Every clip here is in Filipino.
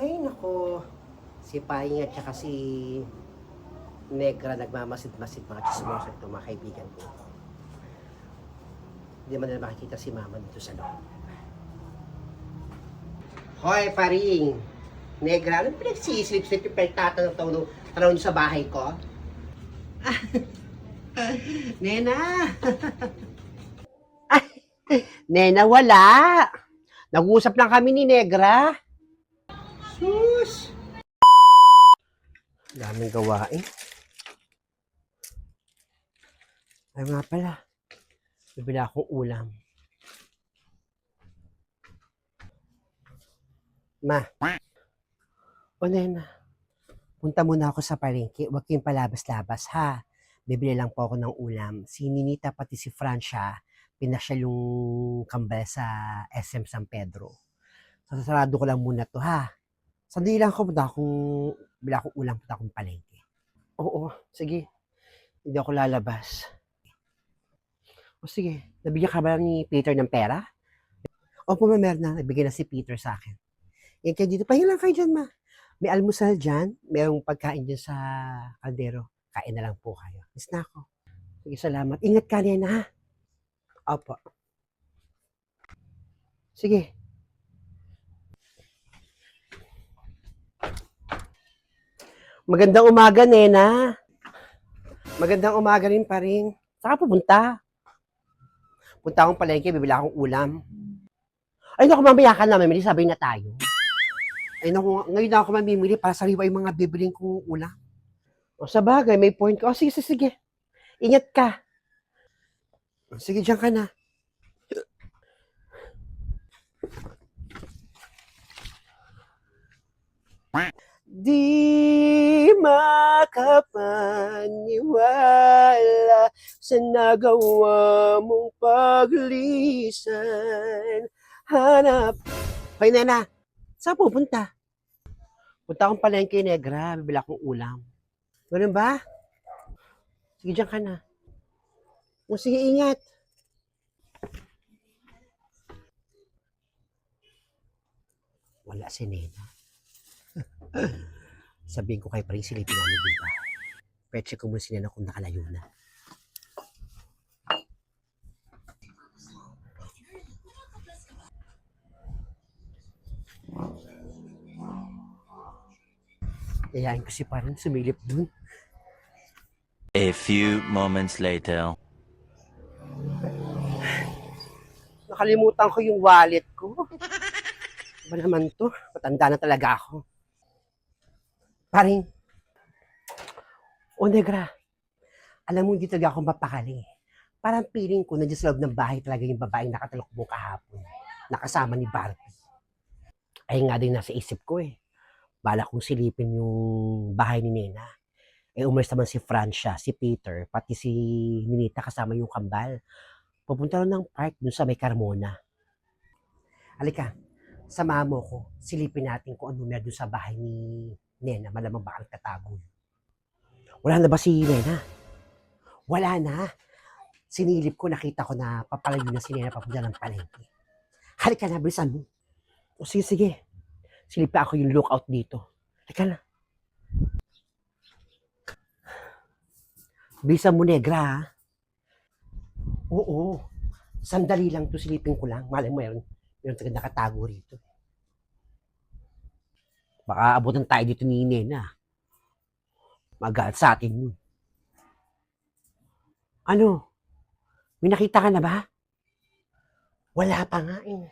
Ay, nako. Si Paing at saka si Negra nagmamasid-masid mga chismoso ito, mga kaibigan ko. Hindi man nila makikita si Mama dito sa loob. Hoy, Paring! Negra, anong pinagsisilip-silip yung pinagtatanong sa bahay ko? Nena! Nena, wala! Nag-uusap lang kami ni Negra. Sus! Daming gawain. Ay nga pala, bibili akong ulam. Ma, o Nena, punta muna ako sa palengke. Huwag kayong palabas-labas, ha? Bibili lang po ako ng ulam. Si Ninita pati si Francia, pinasya yung kambal sa SM San Pedro. Sasarado ko lang muna to, ha? Sandali lang ako, bili akong ulam, punta akong palengke. Oo, sige. Hindi ako lalabas. O sige, nabigyan ka ba ni Peter ng pera? Opo, meron na. Nabigyan na si Peter sa akin. Yan kayo dito. Pahinga lang kayo dyan, ma. May almusal dyan. Merong pagkain dyan sa kaldero. Kain na lang po kayo. Miss na ako. Sige, salamat. Ingat ka, Nena, ha? Opo. Sige. Magandang umaga, Nena. Magandang umaga rin pa rin. Saan ka pupunta? Punta akong palengke, bibili akong ulam. Ay, naku, mamaya ka na, mamili, sabay na tayo. Ay, naku, ngayon na ako mamimili para sariwa yung mga bibiling kong ulam. O, sa bagay, may point ko. O, sige, sige, sige. Ingat ka. Sige, dyan ka na. Di makapaniwala sa nagawa mong paglisan. Hanap. Hoy, Nena, saan pupunta? Punta akong palengke, Negra. Bibili akong ulam. Ganun ba? Sige, dyan ka na. O, sige, ingat. Wala si Nena. Sabihin ko kay Paring silipin namin din ba? Peche ko muna si Nena kung nakalayo na. Yayain ko si Paring sumilip dun. A few moments later. Nakalimutan ko yung wallet ko. Ba naman to? Matanda na talaga ako. Paring, o Negra, alam mo hindi talaga ako mapakali. Parang feeling ko nandiyan sa loob ng bahay talaga yung babaeng nakatalok mo kahapon. Nakasama ni Barbie. Ay nga din nasa isip ko eh. Bala kong silipin yung bahay ni Nena. Eh umalis naman si Francia, si Peter, pati si Ninita kasama yung kambal. Pupunta rin ng park dun sa may Carmona. Halika, samahan mo ko. Silipin natin kung ano meron dun sa bahay ni Nena. Malamang baka nagtatago. Wala na ba si Nena? Wala na. Sinilip ko, nakita ko na papalayo na si Nena papunta ng palengke. Halika na, bilisan mo. O sige, sige. Silipin ako yung lookout dito. Halika na. Bilisan mo, Negra, ha? Oo. Sandali lang to, silipin ko lang. Malay mo, meron talaga nakatago rito. Baka abutan tayo dito ni Nena. Magalit sa atin yun. Ano? May nakita ka na ba? Wala pa nga eh.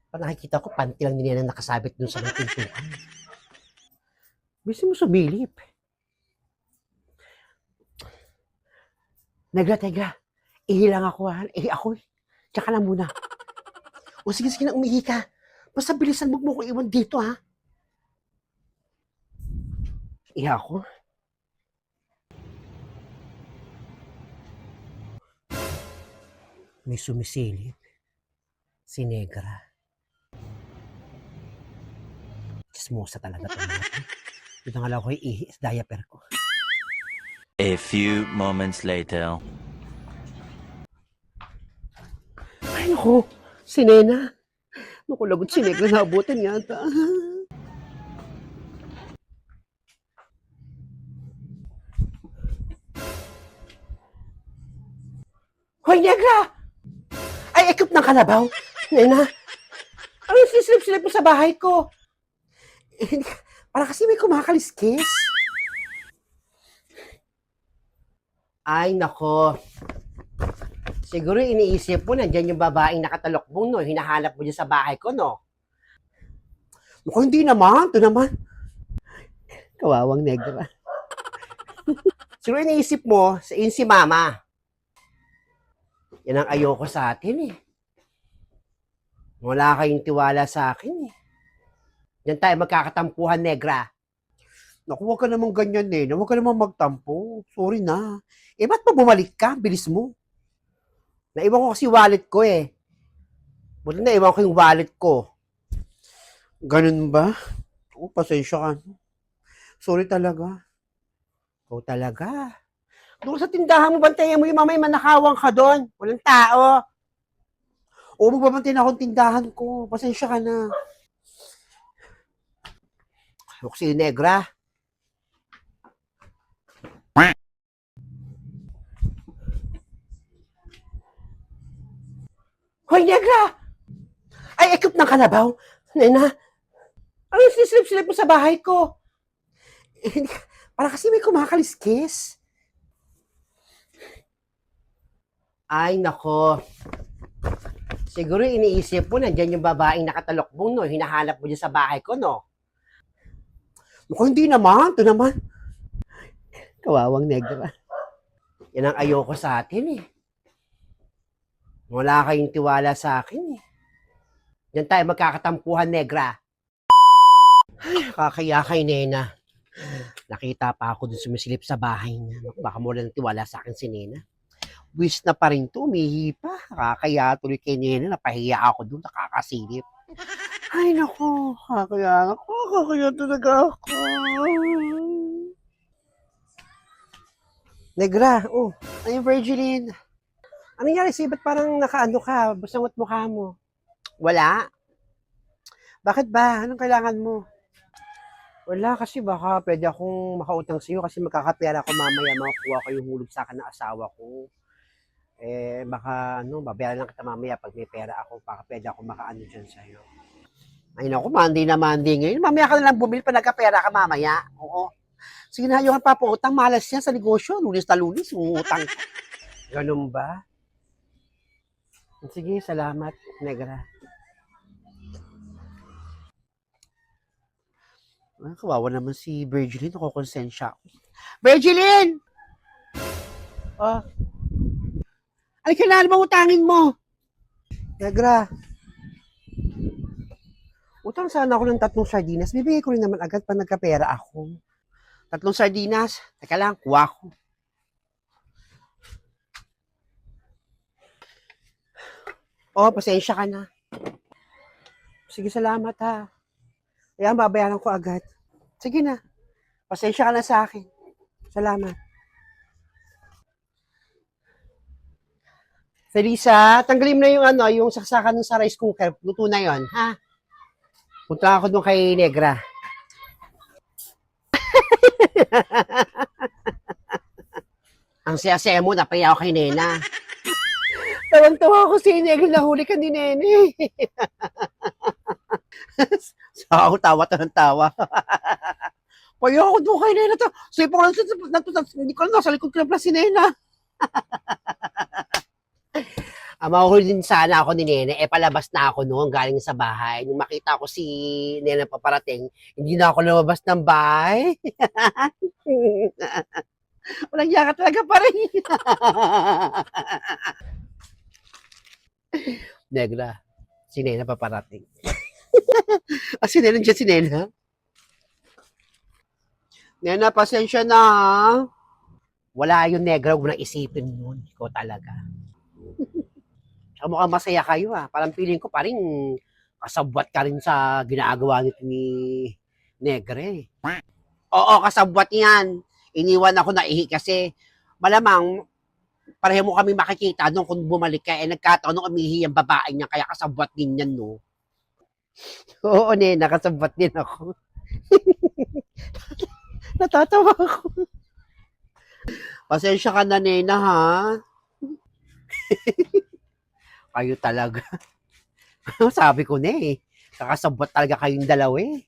Pag nakikita ko, panty lang ni Nena nakasabit dun sa pintuan. Bisa mo sumilip. Negra, ihilang ako ha. Ako eh. Tsaka lang muna. O sige, sige na, umihi ka. Basta bilisan mo ko iwan dito ha. Iha ako. May sumisilip. Si Negra. Chismosa talaga ito. Ito nga lang ako ihi sa diaper ko. A few moments later. Ay, naku. Si Nena. Naku, lagot si Negra. Naabutan yata. Hoy, Negra! Ay, ekip ng kalabaw. Nena, ano yung sisilip-silip mo sa bahay ko? Eh, para kasi may kumakaliskis. Ay, nako. Siguro iniisip mo, nandyan yung babaeng nakatalokbong, no? Hinahanap mo dyan sa bahay ko, no? Naku, hindi naman. Ito naman. Kawawang Negra. Siguro iniisip mo, sa si Mama. Yan ang ayoko sa atin, eh. Wala kayong tiwala sa akin, eh. Yan tayo magkakatampuhan, Negra. Naku, huwag ka naman ganyan, eh. Huwag ka naman magtampo. Sorry na. Eh, ba't pa bumalik ka? Bilis mo. Naiwan ko kasi wallet ko, eh. Buti naiwan ko yung wallet ko. Ganun ba? Oh, pasensya ka. Sorry talaga. Ikaw talaga. Doon sa tindahan mo, bantayan mo yung mamay manakawang ka doon. Walang tao. O, magbabantayan akong tindahan ko. Pasensya ka na. Huwag si Negra. Hoy, Negra! Ay, ekip ng kalabaw. Nena, ano yung sisilip-silip mo sa bahay ko? Eh, para kasi may kumakaliskis. Ay, nako. Siguro iniisip mo, nandyan yung babaeng nakatalokbong, no? Hinahanap mo dyan sa bahay ko, no? Naku, hindi naman. Ito naman. Kawawang Negra. Yan ang ayoko sa atin, eh. Wala kayong tiwala sa akin, eh. Yan tayo magkakatampuhan, Negra. Ay, kakaya kay Nena. Nakita pa ako dun sumisilip sa bahay niya. Baka mo lang tiwala sa akin si Nena. Wish na pa rin to, umihi pa. Kakaya tuloy kay Nena, napahiya ako dun, nakakasilip. Ay, naku, kakaya talaga ako. Negra, oh, ayun, Virgiline. Ano nangyari sa'yo? Ba't parang nakaano ka? Basangot mukha mo. Wala? Bakit ba? Anong kailangan mo? Wala kasi baka pwede akong makautang sa'yo kasi magkakapera ako mamaya. Makukuha ko yung hulog sa akin ng asawa ko. Eh, baka babayaran lang kita mamaya pag may pera ako. Baka pwede ako makaano dyan sa'yo. Ay naku, Monday na Monday ngayon. Mamaya ka na lang bumili pa nagkapera ka mamaya. Oo. Sige na, yung papautang, malas yan sa negosyo. Lunis na lunis, utang. Ganun ba? Sige, salamat, Negra. Kawawa naman si Virgiline, nakukonsensya ako. Virgiline! Oh. Ay, kailangan mo utangin mo. Negra. Utang sana ako ng 3 sardinas. Bibigay ko rin naman agad pa nagkapera ako. 3 sardinas. Teka lang, kuha ko. Oh, pasensya ka na. Sige, salamat ha. Ayan, babayaran ko agad. Sige na. Pasensya ka na sa akin. Salamat. Felisa, tanggalin mo na yung saksakan sa rice cooker. Luto na yon, ha? Punta ako doon kay Negra. Ang saya-saya mo, napaya ako kay Nena. Tawang-tawa ako si Negra, nahuli ka ni Nene. So, ako tawa ng tawa. Paya ako doon kay Nena. Sige po, hindi ko lang nasa likod ko na pala si Nena. Mahuli din sana ako ni Nene. Palabas na ako noon, galing sa bahay. Nung makita ko si Nena paparating, hindi na ako lumabas ng bahay. Walang yaka talaga pa rin. Negra, si Nena paparating. Si Nena dyan, si Nena. Nena, pasensya na. Wala yung Negra, huwag mo nang isipin yun. Ikaw talaga. Mukhang masaya kayo ha. Parang feeling ko pa rin kasabwat ka rin sa ginagawa nito ni Negre. Oo, kasabwat yan. Iniwan ako na ihi kasi malamang pareho mo kami makikita nung kung bumalik ka, nagkataon nung umihi ang babae niya, kaya kasabwat din yan, no? Oo, Nena, kasabwat din ako. Natatawa ako. Pasensya ka na, Nena, ha? Kayo talaga. Sabi ko na eh. Kakasabot talaga kayong dalawa eh.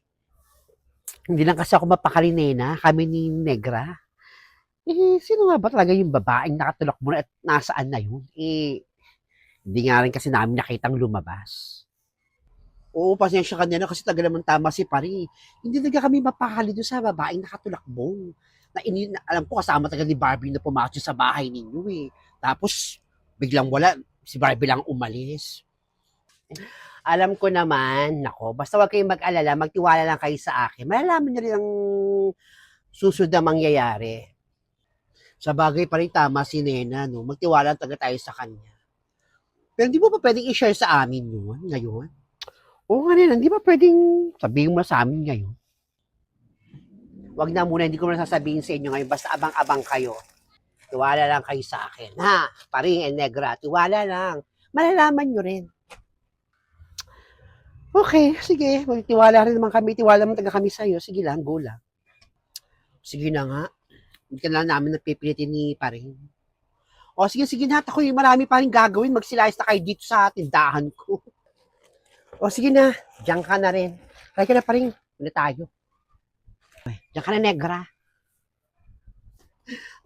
Hindi lang kasi ako mapakali, Nena. Kami ni Negra. Sino nga ba talaga yung babaeng nakatulak mo na at nasaan na yun? Hindi nga rin kasi namin nakitang lumabas. Oo, pasensya ka na kasi tagal naman tama si Pari. Hindi talaga kami mapakali doon sa babaeng nakatulakbong. Alam ko kasama talaga ni Barbie na pumasok sa bahay ninyo eh. Tapos, biglang wala, si Barbie lang umalis. Alam ko naman, nako, basta wag kayong mag-alala, magtiwala lang kayo sa akin. Malalaman niyo rin ang susunod na mangyayari. Sa bagay pa rin tama si Nena, no? Magtiwala talaga tayo sa kanya. Pero di mo pa pwedeng i-share sa amin yun ngayon? Oo nga Nena, di ba pwedeng sabihin mo sa amin ngayon? Wag na muna, hindi ko na sasabihin sa inyo ngayon, basta abang-abang kayo. Tiwala lang kayo sa akin. Ha? Paring and Negra, tiwala lang. Malalaman nyo rin. Okay, sige. Magtiwala rin naman kami. Tiwala naman taga kami sa'yo. Sige lang, go lang. Sige na nga. Hindi ka na namin napipilitin ni Paring. O sige, sige na. Ako yung marami pa rin gagawin. Magsilayas na kayo dito sa tindahan ko. O sige na. Diyan ka na rin. Kaya ka na Paring. Una tayo. Diyan ka na Negra.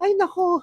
Ay nako.